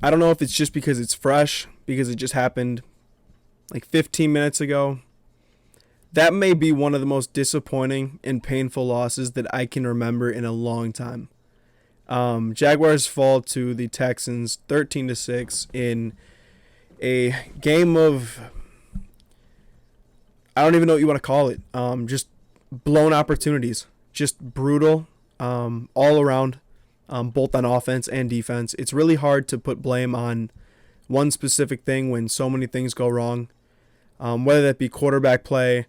I don't know if it's just because it's fresh, because it just happened like 15 minutes ago. That may be one of the most disappointing and painful losses that I can remember in a long time. Jaguars fall to the Texans 13-6 in a game of, I don't even know what you want to call it. Just blown opportunities, just brutal, all around, both on offense and defense. It's really hard to put blame on one specific thing when so many things go wrong, whether that be quarterback play,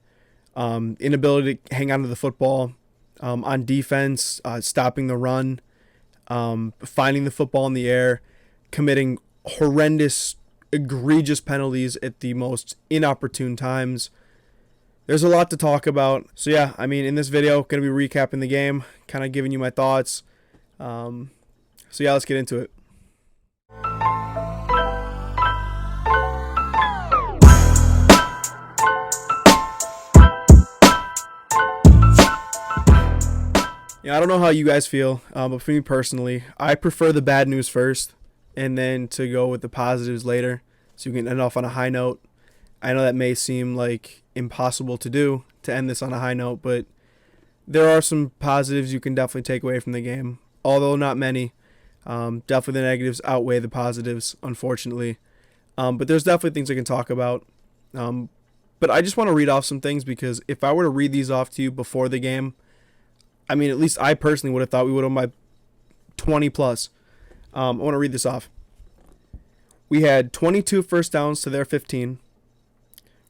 inability to hang on to the football, on defense, stopping the run, finding the football in the air, committing horrendous, egregious penalties at the most inopportune times. There's a lot to talk about. So yeah, I mean, in this video, going to be recapping the game, kind of giving you my thoughts. So yeah, let's get into it. Yeah, I don't know how you guys feel, but for me personally, I prefer the bad news first and then to go with the positives later so you can end off on a high note. I know that may seem like impossible to do, to end this on a high note, but there are some positives you can definitely take away from the game, although not many. Definitely the negatives outweigh the positives, unfortunately. But there's definitely things I can talk about. But I just want to read off some things because if I were to read these off to you before the game, I mean, at least I personally would have thought we would have won by 20 plus. I want to read this off. We had 22 first downs to their 15.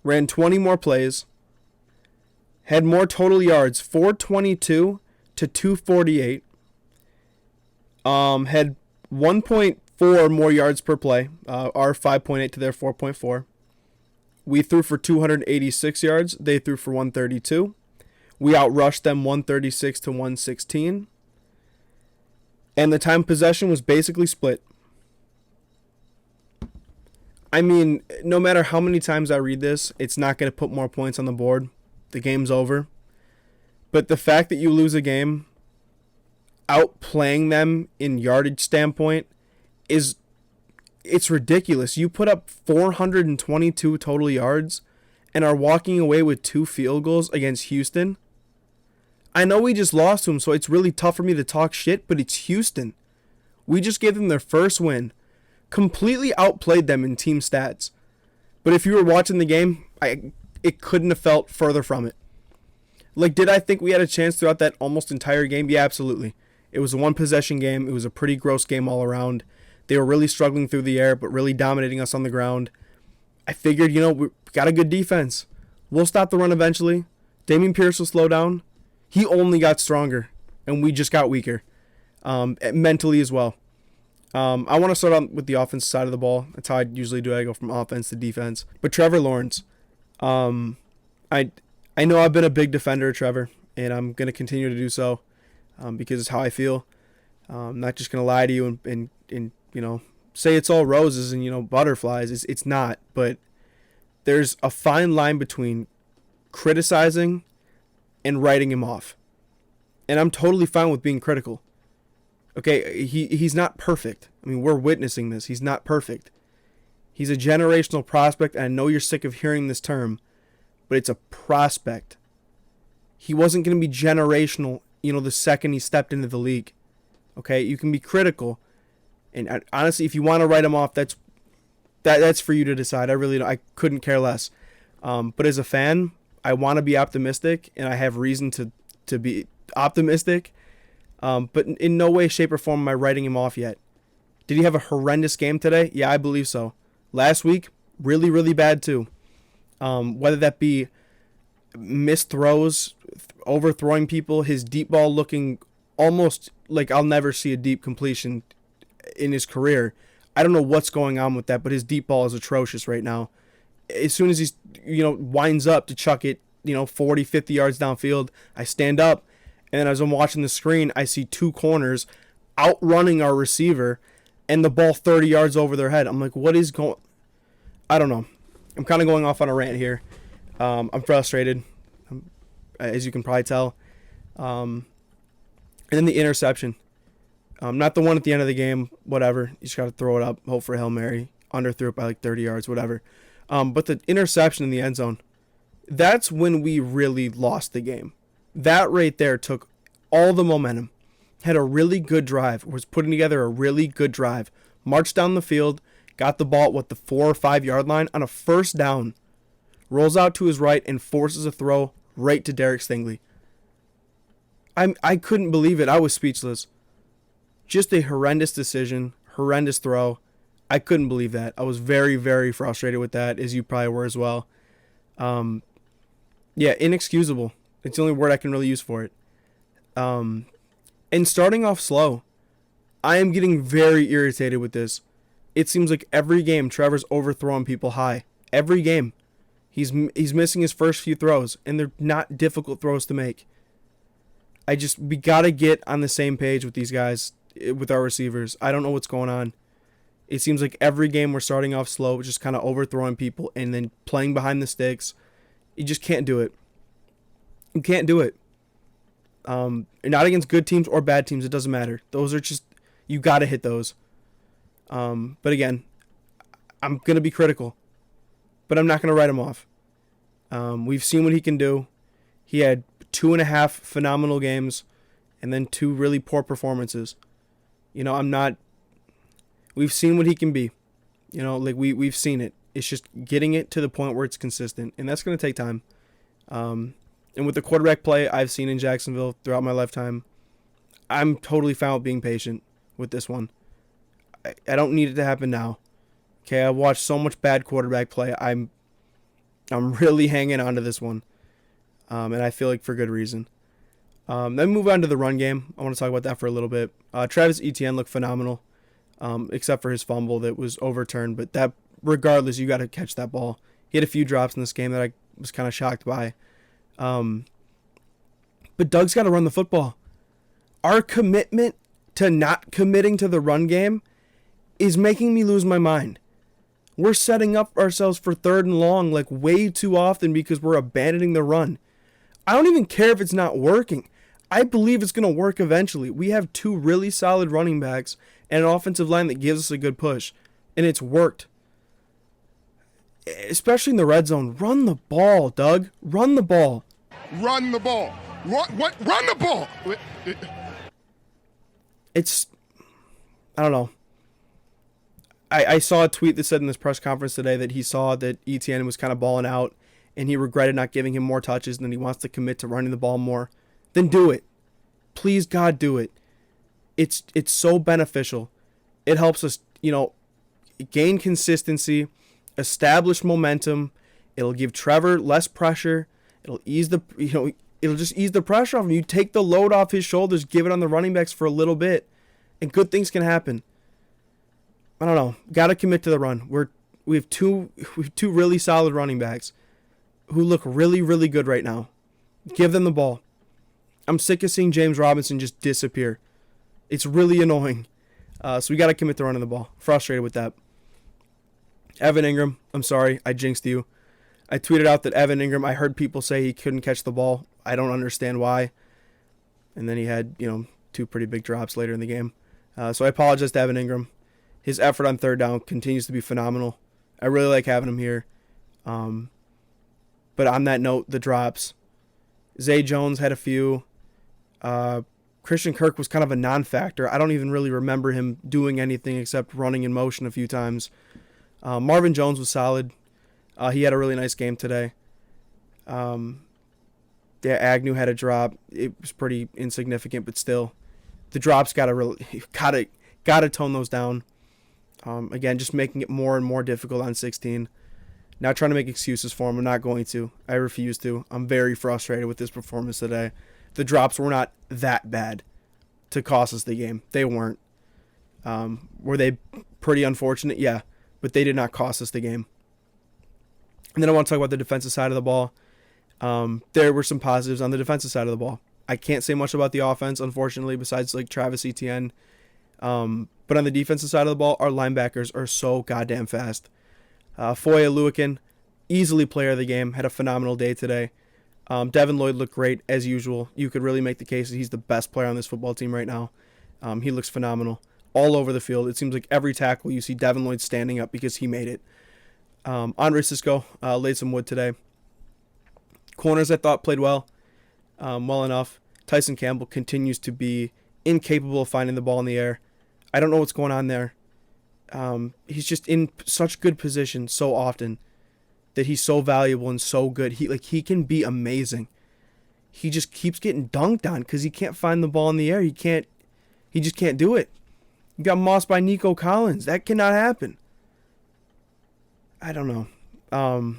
Ran 20 more plays. Had more total yards, 422 to 248. Had 1.4 more yards per play. Our 5.8 to their 4.4. We threw for 286 yards. They threw for 132. We outrushed them 136 to 116. And the time possession was basically split. I mean, no matter how many times I read this, it's not going to put more points on the board. The game's over. But the fact that you lose a game outplaying them in yardage standpoint it's ridiculous. You put up 422 total yards and are walking away with 2 field goals against Houston. I know we just lost to them, so it's really tough for me to talk shit, but it's Houston. We just gave them their first win. Completely outplayed them in team stats. But if you were watching the game, it couldn't have felt further from it. Like, did I think we had a chance throughout that almost entire game? Yeah, absolutely. It was a one-possession game. It was a pretty gross game all around. They were really struggling through the air, but really dominating us on the ground. I figured, we got a good defense. We'll stop the run eventually. Dameon Pierce will slow down. He only got stronger, and we just got weaker, mentally as well. I want to start on with the offensive side of the ball. That's how I usually do it. I go from offense to defense. But Trevor Lawrence, I know I've been a big defender of Trevor, and I'm going to continue to do so because it's how I feel. I'm not just going to lie to you and say it's all roses and butterflies. It's not, but there's a fine line between criticizing and writing him off. And I'm totally fine with being critical. Okay, he's not perfect. I mean, we're witnessing this. He's not perfect. He's a generational prospect, and I know you're sick of hearing this term, but it's a prospect. He wasn't going to be generational, the second he stepped into the league. Okay, you can be critical. And honestly, if you want to write him off, that's for you to decide. I couldn't care less. But as a fan, I want to be optimistic, and I have reason to be optimistic. But in no way, shape, or form am I writing him off yet. Did he have a horrendous game today? Yeah, I believe so. Last week, really, really bad too. Whether that be missed throws, overthrowing people, his deep ball looking almost like I'll never see a deep completion in his career. I don't know what's going on with that, but his deep ball is atrocious right now. As soon as he's, winds up to chuck it, 40, 50 yards downfield, I stand up, and then as I'm watching the screen, I see 2 corners outrunning our receiver and the ball 30 yards over their head. I'm like, what is going... I don't know. I'm kind of going off on a rant here. I'm frustrated, as you can probably tell. And then the interception. Not the one at the end of the game, whatever. You just got to throw it up, hope for a Hail Mary. Underthrew it by like 30 yards, whatever. But the interception in the end zone, that's when we really lost the game. That right there took all the momentum. Had a really good drive, was putting together a really good drive. Marched down the field, got the ball at the 4 or 5 yard line on a first down. Rolls out to his right and forces a throw right to Derek Stingley. I couldn't believe it. I was speechless. Just a horrendous decision, horrendous throw. I couldn't believe that. I was very, very frustrated with that, as you probably were as well. Yeah, inexcusable. It's the only word I can really use for it. And starting off slow, I am getting very irritated with this. It seems like every game Trevor's overthrowing people high. Every game. He's missing his first few throws, and they're not difficult throws to make. We got to get on the same page with these guys, with our receivers. I don't know what's going on. It seems like every game we're starting off slow, just kind of overthrowing people and then playing behind the sticks. You just can't do it. You can't do it. Not against good teams or bad teams. It doesn't matter. Those are just, you got to hit those. But again, I'm going to be critical, but I'm not going to write him off. We've seen what he can do. He had 2.5 phenomenal games and then 2 really poor performances. We've seen what he can be. We've seen it. It's just getting it to the point where it's consistent, and that's going to take time. And with the quarterback play I've seen in Jacksonville throughout my lifetime, I'm totally fine with being patient with this one. I don't need it to happen now. Okay, I've watched so much bad quarterback play. I'm really hanging on to this one, and I feel like for good reason. Then move on to the run game. I want to talk about that for a little bit. Travis Etienne looked phenomenal, except for his fumble that was overturned. But that, regardless, you got to catch that ball. He had a few drops in this game that I was kind of shocked by. But Doug's got to run the football. Our commitment to not committing to the run game is making me lose my mind. We're setting up ourselves for 3rd and long like way too often because we're abandoning the run. I don't even care if it's not working. I believe it's going to work eventually. We have 2 really solid running backs and an offensive line that gives us a good push, and it's worked. Especially in the red zone. Run the ball, Doug. Run the ball. Run the ball. Run the ball. I don't know. I saw a tweet that said in this press conference today that he saw that Etienne was kind of balling out and he regretted not giving him more touches and then he wants to commit to running the ball more. Then do it. Please, God, do it. It's so beneficial. It helps us, gain consistency, establish momentum. It'll give Trevor less pressure. It'll ease it'll just ease the pressure off him. You take the load off his shoulders, give it on the running backs for a little bit, and good things can happen. I don't know. Got to commit to the run. We have two really solid running backs who look really, really good right now. Give them the ball. I'm sick of seeing James Robinson just disappear. It's really annoying. So we got to commit to running the ball. Frustrated with that. Evan Ingram, I'm sorry, I jinxed you. I tweeted out that Evan Ingram, I heard people say he couldn't catch the ball. I don't understand why. And then he had, 2 pretty big drops later in the game. So I apologize to Evan Ingram. His effort on 3rd down continues to be phenomenal. I really like having him here. But on that note, the drops. Zay Jones had a few. Christian Kirk was kind of a non-factor. I don't even really remember him doing anything except running in motion a few times. Marvin Jones was solid. He had a really nice game today. Agnew had a drop. It was pretty insignificant, but still, the drops gotta tone those down. Again, just making it more and more difficult on 16. Not trying to make excuses for him. I'm not going to. I refuse to. I'm very frustrated with this performance today. The drops were not that bad to cost us the game. They weren't. Were they pretty unfortunate? Yeah, but they did not cost us the game. And then I want to talk about the defensive side of the ball. There were some positives on the defensive side of the ball. I can't say much about the offense, unfortunately, besides like Travis Etienne. But on the defensive side of the ball, our linebackers are so goddamn fast. Foye Oluokun, easily player of the game, had a phenomenal day today. Devin Lloyd looked great, as usual. You could really make the case that he's the best player on this football team right now. He looks phenomenal all over the field. It seems like every tackle you see Devin Lloyd standing up because he made it. Andre Sisco laid some wood today. Corners I thought played well enough. Tyson Campbell continues to be incapable of finding the ball in the air. I don't know what's going on there. He's just in such good position so often that he's so valuable and so good. He can be amazing. He just keeps getting dunked on because he can't find the ball in the air. He just can't do it. You got mossed by Nico Collins. That cannot happen. I don't know. And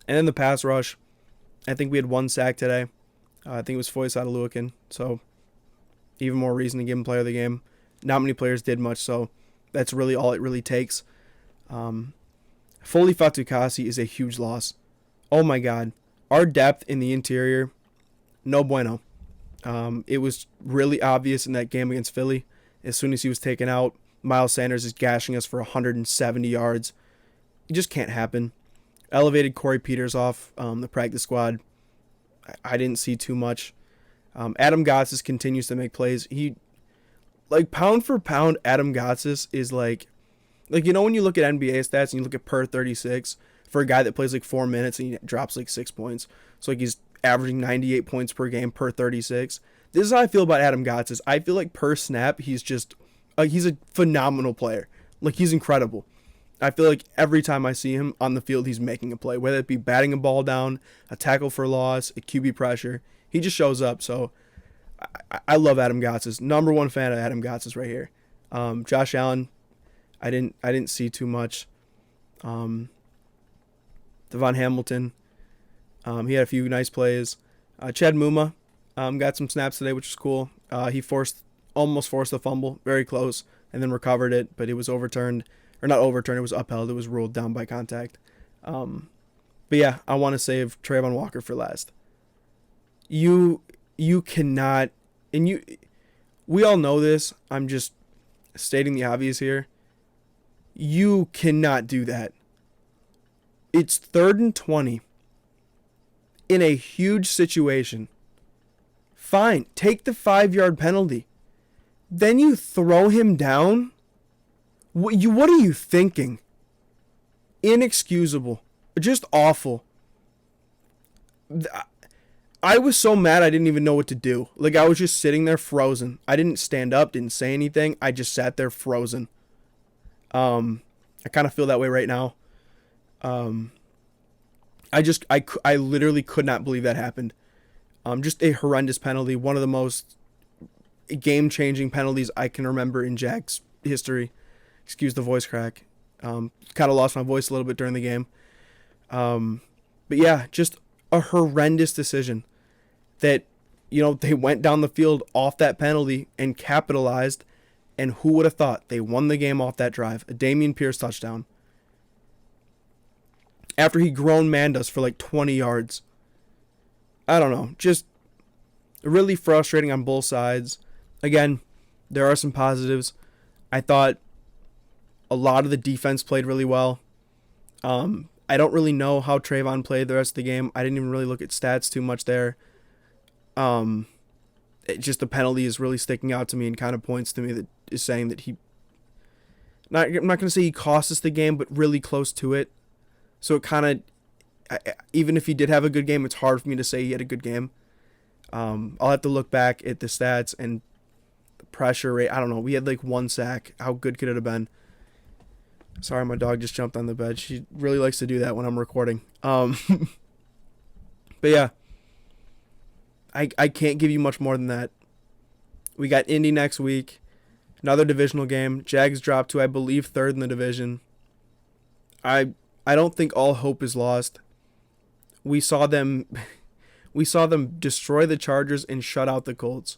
then the pass rush. I think we had 1 sack today. I think it was Foyce Adeluakin. So even more reason to give him player of the game. Not many players did much, so that's really all it really takes. Foley Fatukasi is a huge loss. Oh my God. Our depth in the interior, no bueno. It was really obvious in that game against Philly. As soon as he was taken out, Miles Sanders is gashing us for 170 yards. It just can't happen. Elevated Corey Peters off the practice squad. I didn't see too much. Adam Gotsis continues to make plays. Pound for pound, Adam Gotsis is like when you look at NBA stats and you look at per 36 for a guy that plays 4 minutes and he drops 6 points. So he's averaging 98 points per game per 36. This is how I feel about Adam Gotsis. I feel like per snap, he's just he's a phenomenal player. He's incredible. I feel like every time I see him on the field, he's making a play, whether it be batting a ball down, a tackle for loss, a QB pressure. He just shows up. So I love Adam Gotsis. Number one fan of Adam Gotsis right here. Josh Allen, I didn't see too much. Devon Hamilton, he had a few nice plays. Chad Muma got some snaps today, which was cool. He almost forced a fumble, very close, and then recovered it, but it was overturned. Or not overturned, it was upheld. It was ruled down by contact. But yeah, I want to save Trayvon Walker for last. You cannot, and we all know this. I'm just stating the obvious here. You cannot do that. It's 3rd and 20 in a huge situation. Fine, take the 5-yard penalty. Then you throw him down. What are you thinking? Inexcusable. Just awful. I was so mad I didn't even know what to do. I was just sitting there frozen. I didn't stand up, didn't say anything. I just sat there frozen. I kind of feel that way right now. I literally could not believe that happened. Just a horrendous penalty. One of the most game-changing penalties I can remember in Jags history. Excuse the voice crack. Kind of lost my voice a little bit during the game. But yeah, just a horrendous decision that, they went down the field off that penalty and capitalized. And who would have thought they won the game off that drive? A Dameon Pierce touchdown. After he grown manned us for 20 yards. I don't know. Just really frustrating on both sides. Again, there are some positives. I thought a lot of the defense played really well. I don't really know how Trayvon played the rest of the game. I didn't even really look at stats too much there. Just the penalty is really sticking out to me and kind of points to me that is saying that I'm not going to say he cost us the game, but really close to it. So it kind of, even if he did have a good game, it's hard for me to say he had a good game. I'll have to look back at the stats and the pressure rate. I don't know. We had 1 sack. How good could it have been? Sorry, my dog just jumped on the bed. She really likes to do that when I'm recording. But yeah, I can't give you much more than that. We got Indy next week. Another divisional game. Jags dropped to, I believe, 3rd in the division. I don't think all hope is lost. We saw them destroy the Chargers and shut out the Colts,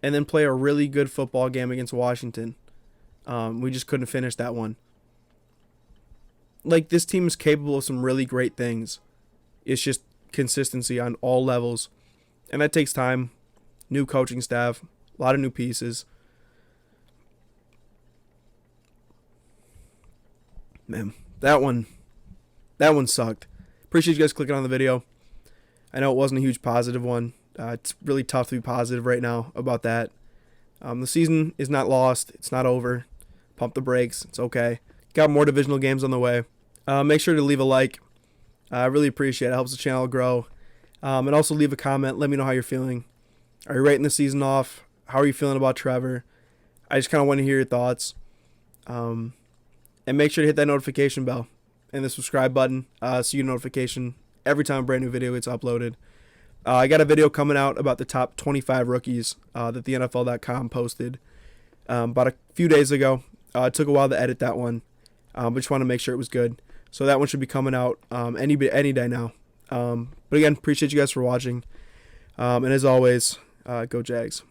and then play a really good football game against Washington. We just couldn't finish that one. This team is capable of some really great things. It's just consistency on all levels. And that takes time. New coaching staff. A lot of new pieces. Man, that one sucked. Appreciate you guys clicking on the video. I know it wasn't a huge positive one. It's really tough to be positive right now about that. The season is not lost. It's not over. Pump the brakes. It's okay. Got more divisional games on the way. Make sure to leave a like. I really appreciate it. It helps the channel grow. And also leave a comment. Let me know how you're feeling. Are you rating the season off? How are you feeling about Trevor? I just kind of want to hear your thoughts. And make sure to hit that notification bell and the subscribe button so you get a notification every time a brand new video gets uploaded. I got a video coming out about the top 25 rookies that the NFL.com posted about a few days ago. It took a while to edit that one, but just want to make sure it was good. So that one should be coming out any day now. But again, appreciate you guys for watching. And as always, go Jags.